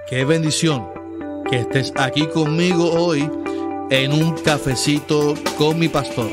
Qué bendición que estés aquí conmigo hoy en un cafecito con mi pastor.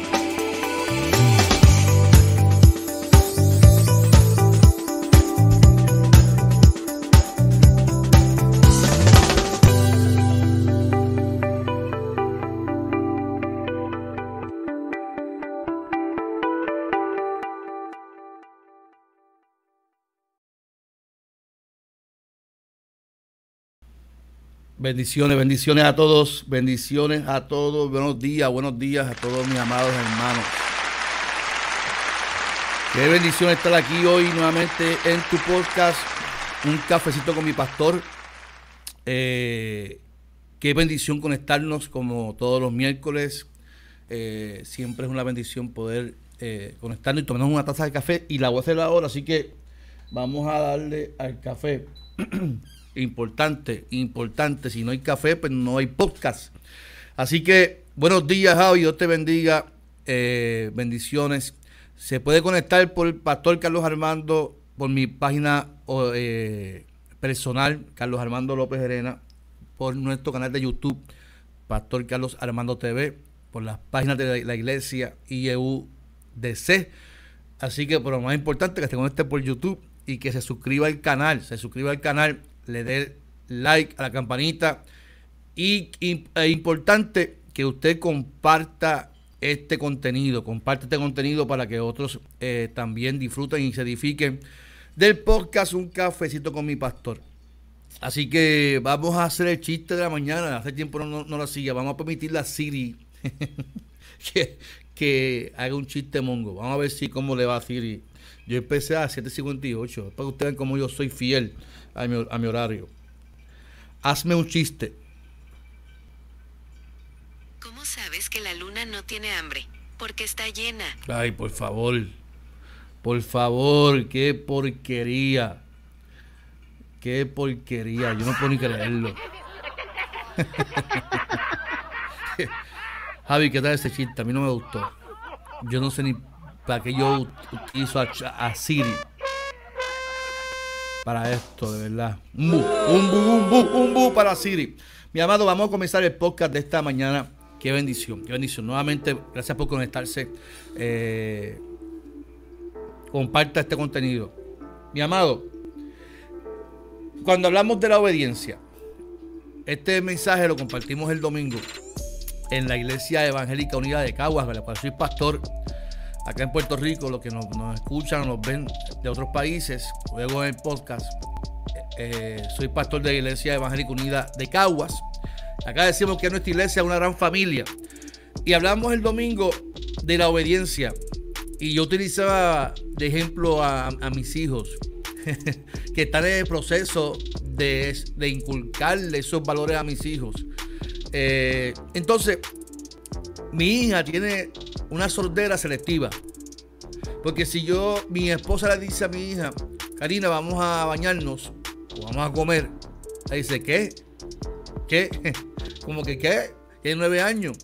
Bendiciones, bendiciones a todos, buenos días a todos mis amados hermanos. Qué bendición estar aquí hoy nuevamente en tu podcast, un cafecito con mi pastor. Qué bendición conectarnos como todos los miércoles. Siempre es una bendición poder conectarnos y tomarnos una taza de café, y la voy a hacer ahora, así que vamos a darle al café. Importante, si no hay café, pues no hay podcast. Así que, buenos días, Javi, Dios te bendiga, bendiciones. Se puede conectar por el Pastor Carlos Armando, por mi página personal, Carlos Armando López Gerena, por nuestro canal de YouTube, Pastor Carlos Armando TV, por las páginas de la iglesia IEUDC. Así que, pero lo más importante, que se conecte por YouTube y que se suscriba al canal, le dé like a la campanita y importante que usted comparte este contenido para que otros también disfruten y se edifiquen del podcast Un Cafecito con mi Pastor. Así que vamos a hacer el chiste de la mañana. Hace tiempo no lo hacía. Vamos a permitirle a Siri que haga un chiste mongo. Vamos a ver cómo le va a Siri. Yo empecé a 7:58, para que ustedes vean cómo yo soy fiel a mi horario. Hazme un chiste. ¿Cómo sabes que la luna no tiene hambre? Porque está llena. Ay, por favor, qué porquería. Yo no puedo ni creerlo. Javi, ¿qué tal ese chiste? A mí no me gustó. Yo no sé ni para qué yo utilizo a Siri para esto, de verdad. Un bu para Siri. Mi amado, vamos a comenzar el podcast de esta mañana. Qué bendición. Nuevamente, gracias por conectarse. Comparta este contenido. Mi amado, cuando hablamos de la obediencia, este mensaje lo compartimos el domingo en la Iglesia Evangélica Unida de Caguas, la cual soy pastor acá en Puerto Rico. Los que nos escuchan, nos ven de otros países, luego en el podcast, soy pastor de la Iglesia Evangélica Unida de Caguas. Acá decimos que nuestra iglesia es una gran familia, y hablamos el domingo de la obediencia, y yo utilizaba de ejemplo a mis hijos que están en el proceso de inculcarle esos valores a mis hijos. Entonces, mi hija tiene una sordera selectiva, porque si mi esposa le dice a mi hija: Karina, vamos a bañarnos o vamos a comer, ella dice: ¿qué? Como que ¿qué? Tiene 9 años.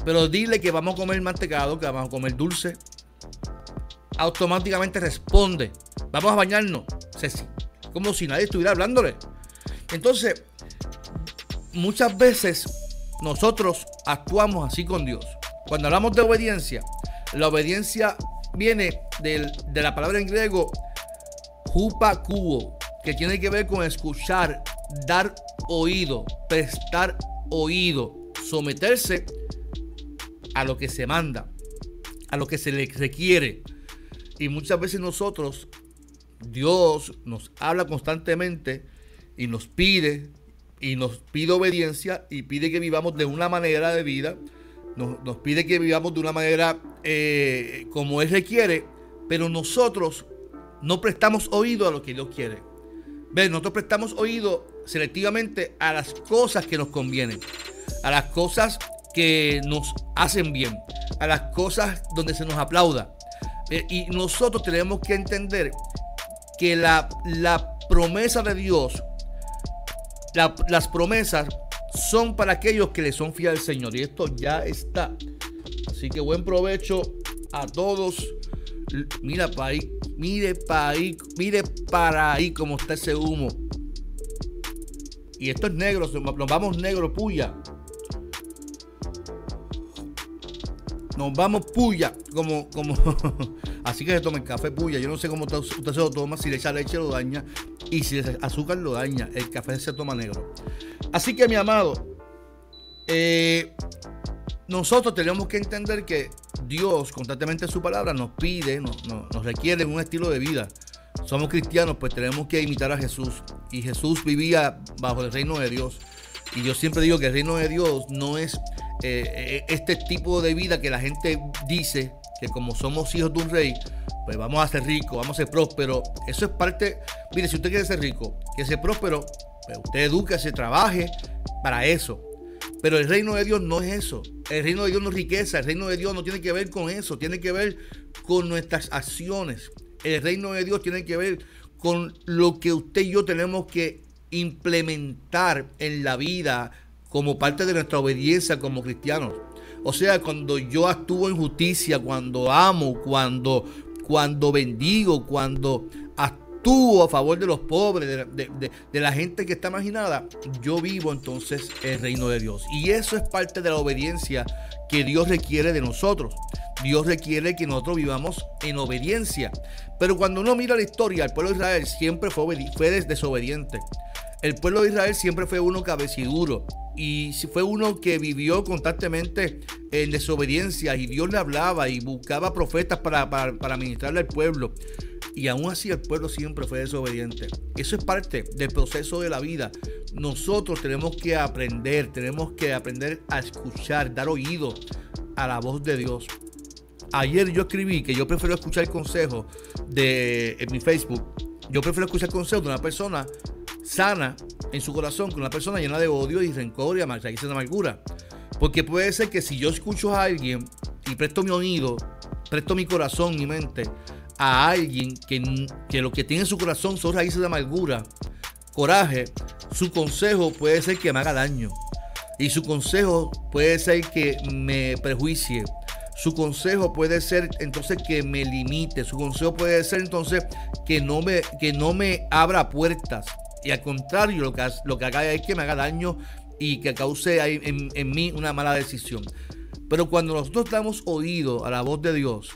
Pero dile que vamos a comer mantecado, que vamos a comer dulce, automáticamente responde: vamos a bañarnos, Ceci, como si nadie estuviera hablándole. Entonces, muchas veces nosotros actuamos así con Dios. Cuando hablamos de obediencia, la obediencia viene de la palabra en griego hupakuo, que tiene que ver con escuchar, dar oído, prestar oído, someterse a lo que se manda, a lo que se le requiere. Y muchas veces Dios nos habla constantemente y nos pide obediencia, y pide que vivamos de una manera de vida. Nos pide que vivamos de una manera como Él requiere, pero nosotros no prestamos oído a lo que Dios quiere. Nosotros prestamos oído selectivamente a las cosas que nos convienen, a las cosas que nos hacen bien, a las cosas donde se nos aplauda. Y nosotros tenemos que entender que la promesa de Dios, las promesas son para aquellos que le son fieles al Señor, y esto ya está. Así que buen provecho a todos. Mire para ahí como está ese humo. y esto es negro, nos vamos negro, puya. Nos vamos puya, como así que se toma el café puya. Yo no sé cómo usted se lo toma, si le echa leche lo daña, y si le echa azúcar lo daña. El café se toma negro. Así que, mi amado, nosotros tenemos que entender que Dios constantemente en su palabra nos pide, nos requiere un estilo de vida. Somos cristianos, pues tenemos que imitar a Jesús, y Jesús vivía bajo el reino de Dios. Y yo siempre digo que el reino de Dios no es este tipo de vida que la gente dice que como somos hijos de un rey, pues vamos a ser ricos, vamos a ser prósperos. Eso es parte. Mire, si usted quiere ser rico, quiere ser próspero, pues usted edúquese, trabaje para eso. Pero el reino de Dios no es eso. El reino de Dios no es riqueza. El reino de Dios no tiene que ver con eso. Tiene que ver con nuestras acciones. El reino de Dios tiene que ver con lo que usted y yo tenemos que implementar en la vida como parte de nuestra obediencia como cristianos. O sea, cuando yo actúo en justicia, cuando amo, cuando bendigo, cuando actúo a favor de los pobres, de la gente que está marginada, yo vivo entonces el reino de Dios. Y eso es parte de la obediencia que Dios requiere de nosotros. Dios requiere que nosotros vivamos en obediencia. Pero cuando uno mira la historia, el pueblo de Israel siempre fue desobediente. El pueblo de Israel siempre fue uno cabeciduro, y fue uno que vivió constantemente en desobediencia, y Dios le hablaba y buscaba profetas para ministrarle al pueblo, y aún así el pueblo siempre fue desobediente. Eso es parte del proceso de la vida. Nosotros tenemos que aprender a escuchar, dar oído a la voz de Dios. Ayer yo escribí que yo prefiero escuchar consejos en mi Facebook. Yo prefiero escuchar consejos de una persona sana en su corazón, con una persona llena de odio y rencor y raíces de amargura. Porque puede ser que si yo escucho a alguien y presto mi oído, presto mi corazón, mi mente a alguien que lo que tiene en su corazón son raíces de amargura, coraje, su consejo puede ser que me haga daño, y su consejo puede ser que me prejuicie. Su consejo puede ser entonces que me limite. Su consejo puede ser entonces que no me abra puertas. Y al contrario, lo que haga es que me haga daño y que cause en mí una mala decisión. Pero cuando nosotros damos oído a la voz de Dios,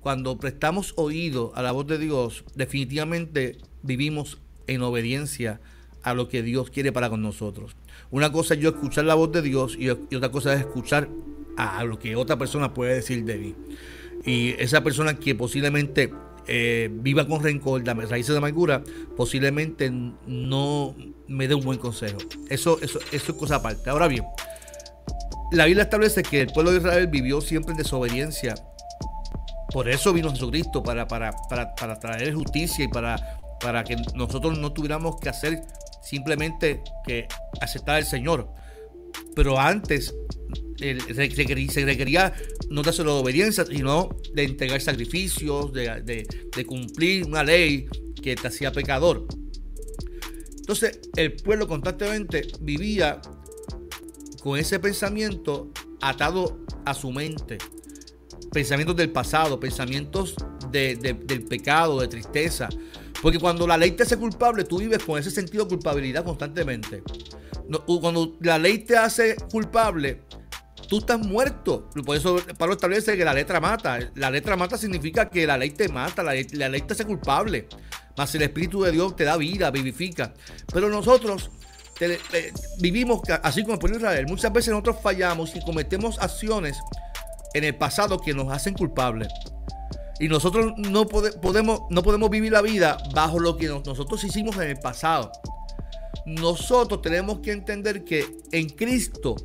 cuando prestamos oído a la voz de Dios, definitivamente vivimos en obediencia a lo que Dios quiere para con nosotros. Una cosa es yo escuchar la voz de Dios, y otra cosa es escuchar a lo que otra persona puede decir de mí. Y esa persona que posiblemente viva con rencor, raíces de amargura, posiblemente no me dé un buen consejo. Eso es cosa aparte. Ahora bien, la Biblia establece que el pueblo de Israel vivió siempre en desobediencia. Por eso vino Jesucristo, para traer justicia y para que nosotros no tuviéramos que hacer simplemente que aceptar al Señor. Pero antes se requería no de solo obediencia, sino de entregar sacrificios, de cumplir una ley que te hacía pecador. Entonces el pueblo constantemente vivía con ese pensamiento atado a su mente, pensamientos del pasado, pensamientos del pecado, de tristeza. Porque cuando la ley te hace culpable, tú vives con ese sentido de culpabilidad constantemente. Cuando la ley te hace culpable, tú estás muerto. Por eso Pablo establece que la letra mata. La letra mata significa que la ley te mata, la ley te hace culpable. Mas el Espíritu de Dios te da vida, vivifica. Pero nosotros vivimos así como el pueblo de Israel. Muchas veces nosotros fallamos y cometemos acciones en el pasado que nos hacen culpables. Y nosotros no podemos vivir la vida bajo lo que nosotros hicimos en el pasado. Nosotros tenemos que entender que en Cristo,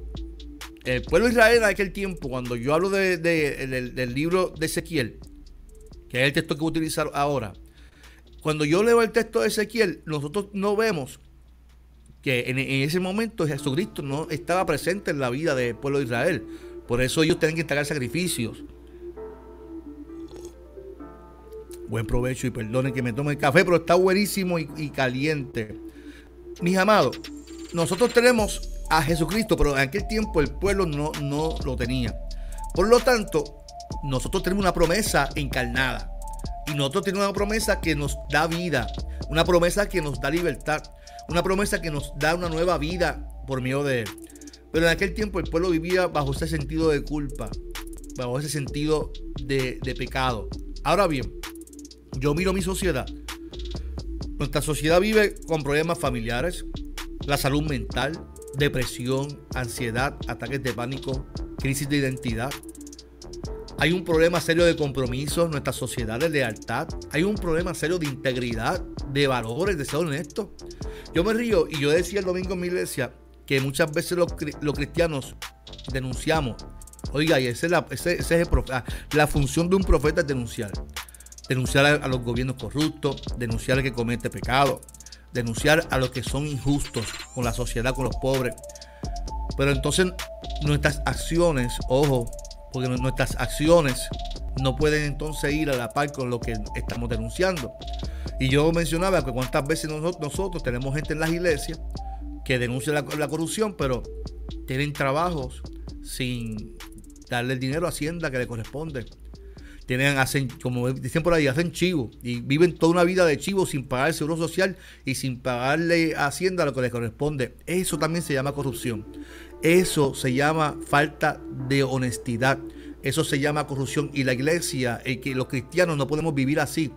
el pueblo de Israel en aquel tiempo, cuando yo hablo del libro de Ezequiel, que es el texto que voy a utilizar ahora, cuando yo leo el texto de Ezequiel, nosotros no vemos que en ese momento Jesucristo no estaba presente en la vida del pueblo de Israel. Por eso ellos tienen que entregar sacrificios. Buen provecho, y perdonen que me tome el café, pero está buenísimo y caliente. Mis amados, nosotros tenemos a Jesucristo, pero en aquel tiempo el pueblo no lo tenía. Por lo tanto, nosotros tenemos una promesa encarnada. Y nosotros tenemos una promesa que nos da vida, una promesa que nos da libertad, una promesa que nos da una nueva vida por medio de Él. Pero en aquel tiempo el pueblo vivía bajo ese sentido de culpa, bajo ese sentido de pecado. Ahora bien, yo miro mi sociedad. Nuestra sociedad vive con problemas familiares, la salud mental, depresión, ansiedad, ataques de pánico, crisis de identidad. Hay un problema serio de compromiso en nuestra sociedad, de lealtad. Hay un problema serio de integridad, de valores, de ser honesto. Yo me río y yo decía el domingo en mi iglesia que muchas veces los cristianos denunciamos. Oiga, y esa es la función de un profeta, es denunciar. Denunciar a los gobiernos corruptos, denunciar al que comete pecado, denunciar a los que son injustos con la sociedad, con los pobres. Pero entonces nuestras acciones, ojo, porque nuestras acciones no pueden entonces ir a la par con lo que estamos denunciando. Y yo mencionaba que cuántas veces nosotros tenemos gente en las iglesias que denuncia la corrupción, pero tienen trabajos sin darle el dinero a Hacienda que le corresponde. Hacen, como dicen por ahí, hacen chivo y viven toda una vida de chivo sin pagar el seguro social y sin pagarle a Hacienda lo que le corresponde. Eso también se llama corrupción. Eso se llama falta de honestidad. Eso se llama corrupción. Y la iglesia, que los cristianos no podemos vivir así.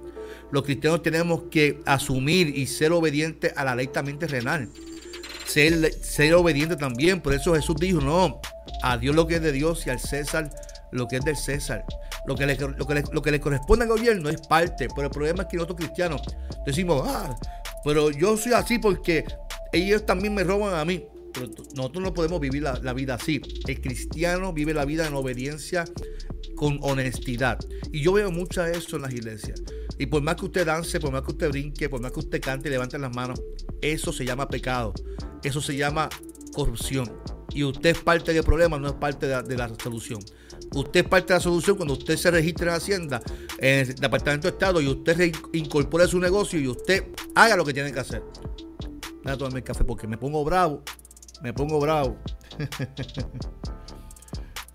Los cristianos tenemos que asumir y ser obedientes a la ley también terrenal. Ser obediente también. Por eso Jesús dijo, no, a Dios lo que es de Dios y al César lo que es del César. Lo que le corresponde al gobierno es parte. Pero el problema es que nosotros cristianos decimos, pero yo soy así porque ellos también me roban a mí. Pero nosotros no podemos vivir la vida así. El cristiano vive la vida en obediencia con honestidad. Y yo veo mucho de eso en las iglesias. Y por más que usted dance, por más que usted brinque, por más que usted cante y levante las manos, eso se llama pecado. Eso se llama corrupción. Y usted es parte del problema, no es parte de la solución. Usted es parte de la solución cuando usted se registre en Hacienda, en el Departamento de Estado, y usted incorpore su negocio y usted haga lo que tiene que hacer. Voy a tomarme el café porque me pongo bravo.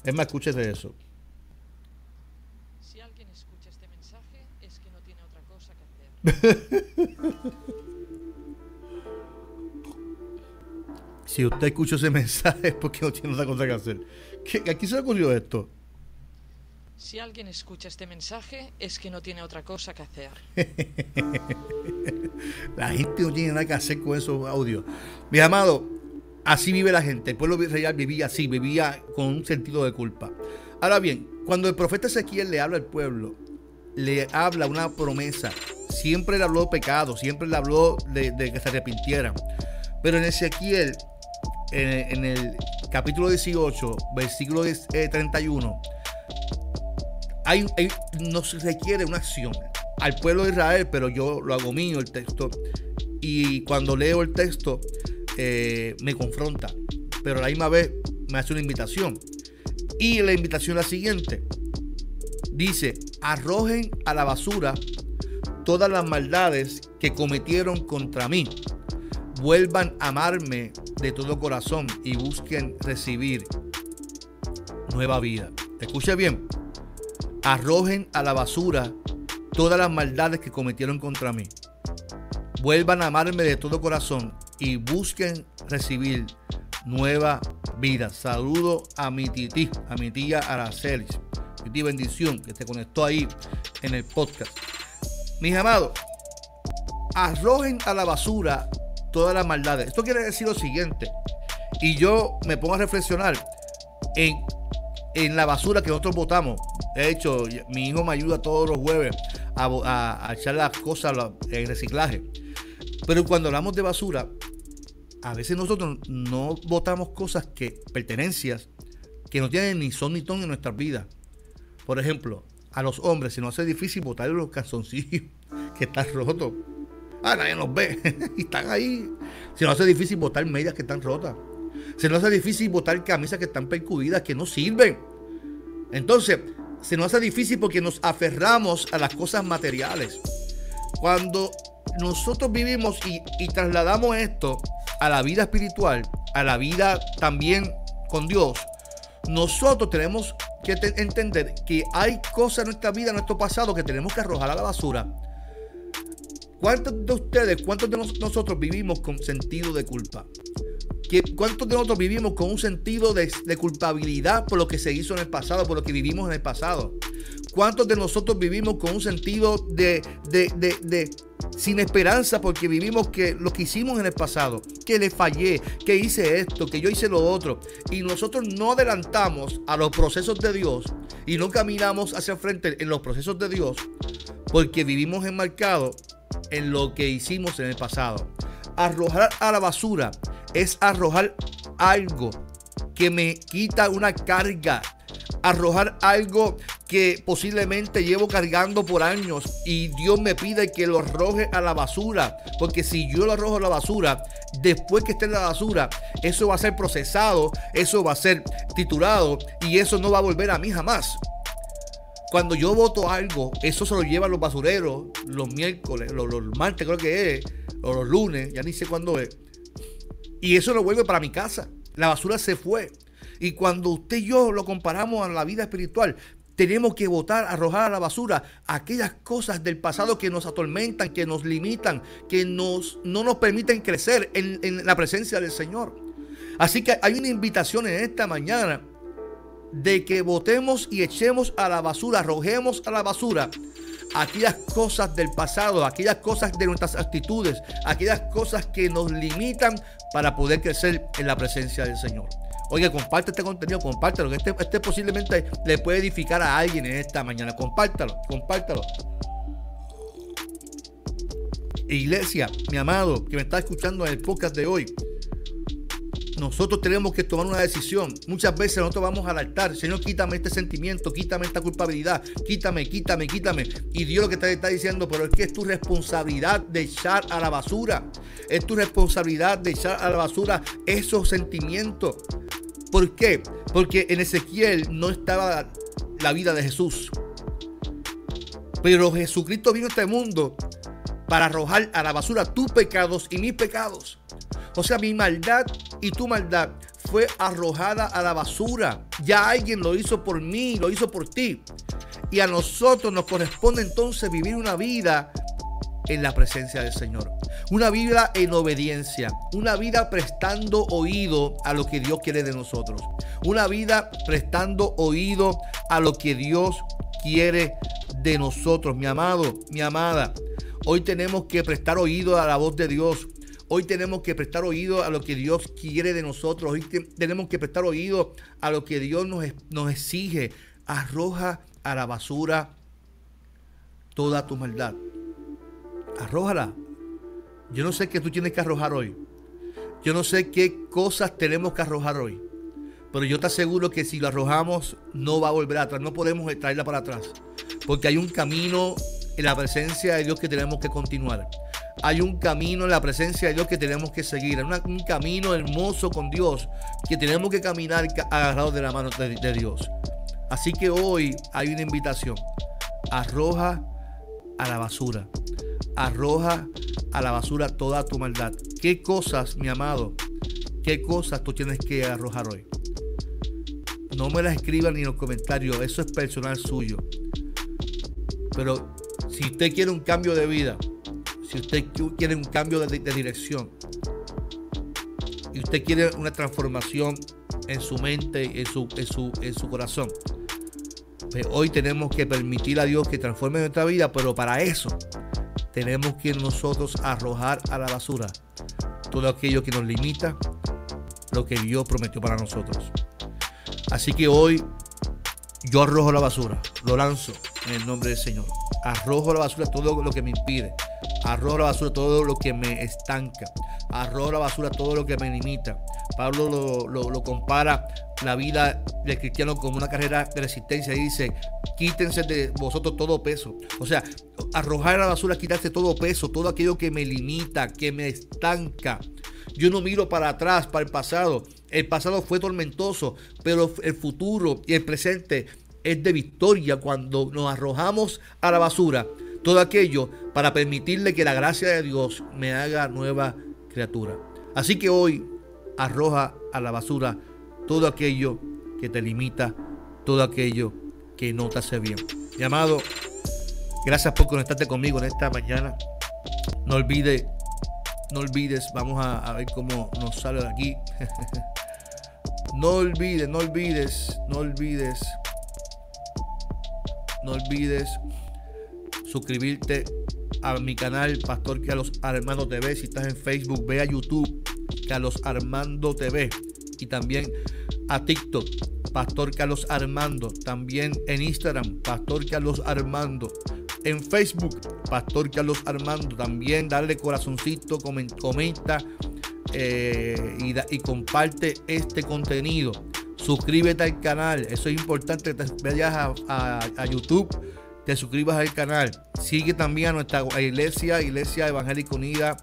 Es más, escúchese eso. Si alguien escucha este mensaje, es que no tiene otra cosa que hacer. Si usted escucha ese mensaje es porque no tiene otra cosa que hacer. ¿A quién se le ocurrió esto? Si alguien escucha este mensaje, es que no tiene otra cosa que hacer. La gente no tiene nada que hacer con esos audios. Mis amados, así vive la gente. El pueblo real vivía así, vivía con un sentido de culpa. Ahora bien, cuando el profeta Ezequiel le habla al pueblo, le habla una promesa. Siempre le habló de pecado, siempre le habló de que se arrepintieran. Pero en Ezequiel, en el capítulo 18, versículo 31, nos requiere una acción al pueblo de Israel, pero yo lo hago mío el texto, y cuando leo el texto me confronta, pero a la misma vez me hace una invitación, y la invitación es la siguiente. Dice: arrojen a la basura todas las maldades que cometieron contra mí, vuelvan a amarme de todo corazón y busquen recibir nueva vida. Escuche bien: arrojen a la basura todas las maldades que cometieron contra mí, vuelvan a amarme de todo corazón y busquen recibir nueva vida. Saludo a mi tía Aracelis. Titi, bendición, que te conectó ahí en el podcast. Mis amados, arrojen a la basura todas las maldades. Esto quiere decir lo siguiente, y yo me pongo a reflexionar en la basura que nosotros botamos. De hecho, mi hijo me ayuda todos los jueves a echar las cosas en reciclaje. Pero cuando hablamos de basura, a veces nosotros no botamos cosas, pertenencias que no tienen ni son ni ton en nuestras vidas. Por ejemplo, a los hombres se nos hace difícil botar los calzoncillos que están rotos. Nadie nos ve y están ahí. Se nos hace difícil botar medias que están rotas. Se nos hace difícil botar camisas que están percudidas, que no sirven. Entonces, se nos hace difícil porque nos aferramos a las cosas materiales. Cuando nosotros vivimos y trasladamos esto a la vida espiritual, a la vida también con Dios, nosotros tenemos que entender que hay cosas en nuestra vida, en nuestro pasado, que tenemos que arrojar a la basura. ¿Cuántos de ustedes, cuántos de nosotros vivimos con sentido de culpa? ¿Cuántos de nosotros vivimos con un sentido de culpabilidad por lo que se hizo en el pasado, por lo que vivimos en el pasado? ¿Cuántos de nosotros vivimos con un sentido de sin esperanza porque vivimos que lo que hicimos en el pasado, que le fallé, que hice esto, que yo hice lo otro? Y nosotros no adelantamos a los procesos de Dios y no caminamos hacia el frente en los procesos de Dios porque vivimos enmarcados en lo que hicimos en el pasado. Arrojar a la basura es arrojar algo que me quita una carga, arrojar algo que posiblemente llevo cargando por años y Dios me pide que lo arroje a la basura, porque si yo lo arrojo a la basura, después que esté en la basura, eso va a ser procesado, eso va a ser triturado y eso no va a volver a mí jamás. Cuando yo boto algo, eso se lo llevan los basureros los miércoles, los martes creo que es, o los lunes, ya ni sé cuándo es. Y eso lo vuelve para mi casa. La basura se fue. Y cuando usted y yo lo comparamos a la vida espiritual, tenemos que botar, arrojar a la basura aquellas cosas del pasado que nos atormentan, que nos limitan, que no nos permiten crecer en la presencia del Señor. Así que hay una invitación en esta mañana de que botemos y echemos a la basura, arrojemos a la basura aquellas cosas del pasado, aquellas cosas de nuestras actitudes, aquellas cosas que nos limitan para poder crecer en la presencia del Señor. Oiga, comparte este contenido, compártelo, que este posiblemente le puede edificar a alguien en esta mañana. Compártalo. Iglesia, mi amado, que me está escuchando en el podcast de hoy, nosotros tenemos que tomar una decisión. Muchas veces nosotros vamos al altar: Señor, quítame este sentimiento, quítame esta culpabilidad, quítame. Y Dios lo que te está diciendo: pero es que es tu responsabilidad de echar a la basura. Es tu responsabilidad de echar a la basura esos sentimientos. ¿Por qué? Porque en Ezequiel no estaba la vida de Jesús. Pero Jesucristo vino a este mundo para arrojar a la basura tus pecados y mis pecados. O sea, mi maldad y tu maldad fue arrojada a la basura. Ya alguien lo hizo por mí, lo hizo por ti. Y a nosotros nos corresponde entonces vivir una vida en la presencia del Señor. Una vida en obediencia. Una vida prestando oído a lo que Dios quiere de nosotros. Una vida prestando oído a lo que Dios quiere de nosotros. Mi amado, mi amada, hoy tenemos que prestar oído a la voz de Dios. Hoy tenemos que prestar oído a lo que Dios quiere de nosotros. Hoy tenemos que prestar oído a lo que Dios nos exige. Arroja a la basura toda tu maldad. Arrójala. Yo no sé qué tú tienes que arrojar hoy. Yo no sé qué cosas tenemos que arrojar hoy. Pero yo te aseguro que si lo arrojamos, no va a volver atrás. No podemos traerla para atrás. Porque hay un camino en la presencia de Dios que tenemos que continuar. Hay un camino en la presencia de Dios que tenemos que seguir. Hay un camino hermoso con Dios que tenemos que caminar agarrados de la mano de Dios. Así que hoy hay una invitación. Arroja a la basura. Arroja a la basura toda tu maldad. ¿Qué cosas, mi amado? ¿Qué cosas tú tienes que arrojar hoy? No me las escriban ni en los comentarios. Eso es personal suyo. Pero si usted quiere un cambio de vida, si usted quiere un cambio de dirección y usted quiere una transformación en su mente y en su corazón, pues hoy tenemos que permitir a Dios que transforme nuestra vida. Pero para eso tenemos que nosotros arrojar a la basura todo aquello que nos limita, lo que Dios prometió para nosotros. Así que hoy yo arrojo la basura, lo lanzo en el nombre del Señor. Arrojo a la basura todo lo que me impide. Arrojo a la basura todo lo que me estanca. Arrojo a la basura todo lo que me limita. Pablo lo compara la vida del cristiano como una carrera de resistencia y dice: quítense de vosotros todo peso. O sea, arrojar a la basura, quitarse todo peso, todo aquello que me limita, que me estanca. Yo no miro para atrás, para el pasado. El pasado fue tormentoso, pero el futuro y el presente es de victoria cuando nos arrojamos a la basura todo aquello para permitirle que la gracia de Dios me haga nueva criatura. Así que hoy arroja a la basura todo aquello que te limita, todo aquello que no te hace bien. Mi amado, gracias por conectarte conmigo en esta mañana. No olvides, vamos a ver cómo nos sale de aquí. No olvides suscribirte a mi canal Pastor Carlos Armando TV. Si estás en Facebook, ve a YouTube Carlos Armando TV, y también a TikTok Pastor Carlos Armando, también en Instagram Pastor Carlos Armando, en Facebook Pastor Carlos Armando. También darle corazoncito, comenta y comparte este contenido. Suscríbete al canal, eso es importante, que te vayas a YouTube, te suscribas al canal. Sigue también a nuestra Iglesia Evangélica Unida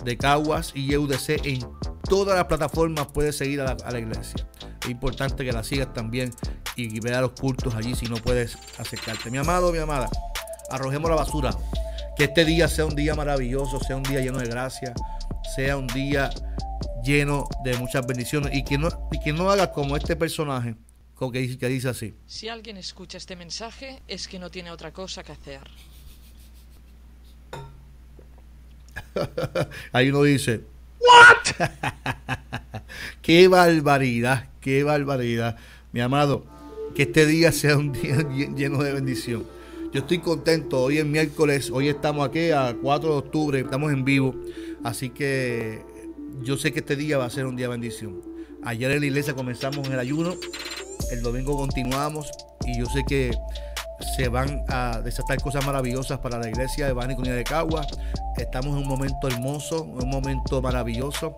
de Caguas y EUDC en todas las plataformas. Puedes seguir a la iglesia. Es importante que la sigas también y veas los cultos allí si no puedes acercarte. Mi amado, mi amada, arrojemos la basura. Que este día sea un día maravilloso, sea un día lleno de gracia, sea un día lleno de muchas bendiciones, y que no hagas como este personaje que dice así. Si alguien escucha este mensaje es que no tiene otra cosa que hacer. Ahí uno dice, ¿what? Qué barbaridad, qué barbaridad. Mi amado, que este día sea un día lleno de bendición. Yo estoy contento. Hoy es miércoles, hoy estamos aquí a 4 de octubre, estamos en vivo, así que yo sé que este día va a ser un día de bendición. Ayer en la iglesia comenzamos el ayuno, el domingo continuamos, y yo sé que se van a desatar cosas maravillosas para la iglesia Evangélica Unida de Caguas. Estamos en un momento hermoso, un momento maravilloso,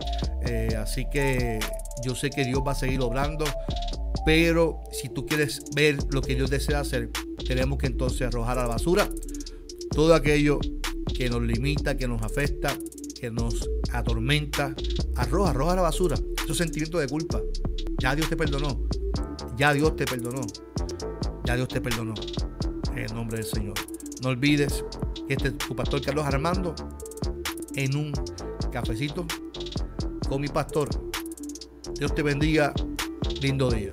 así que yo sé que Dios va a seguir obrando, pero si tú quieres ver lo que Dios desea hacer, tenemos que entonces arrojar a la basura todo aquello que nos limita, que nos afecta, que nos atormenta. Arroja a la basura esos sentimientos de culpa. Ya Dios te perdonó, ya Dios te perdonó, ya Dios te perdonó, en el nombre del Señor. No olvides que este es tu pastor Carlos Armando en un cafecito con mi pastor. Dios te bendiga, lindo día.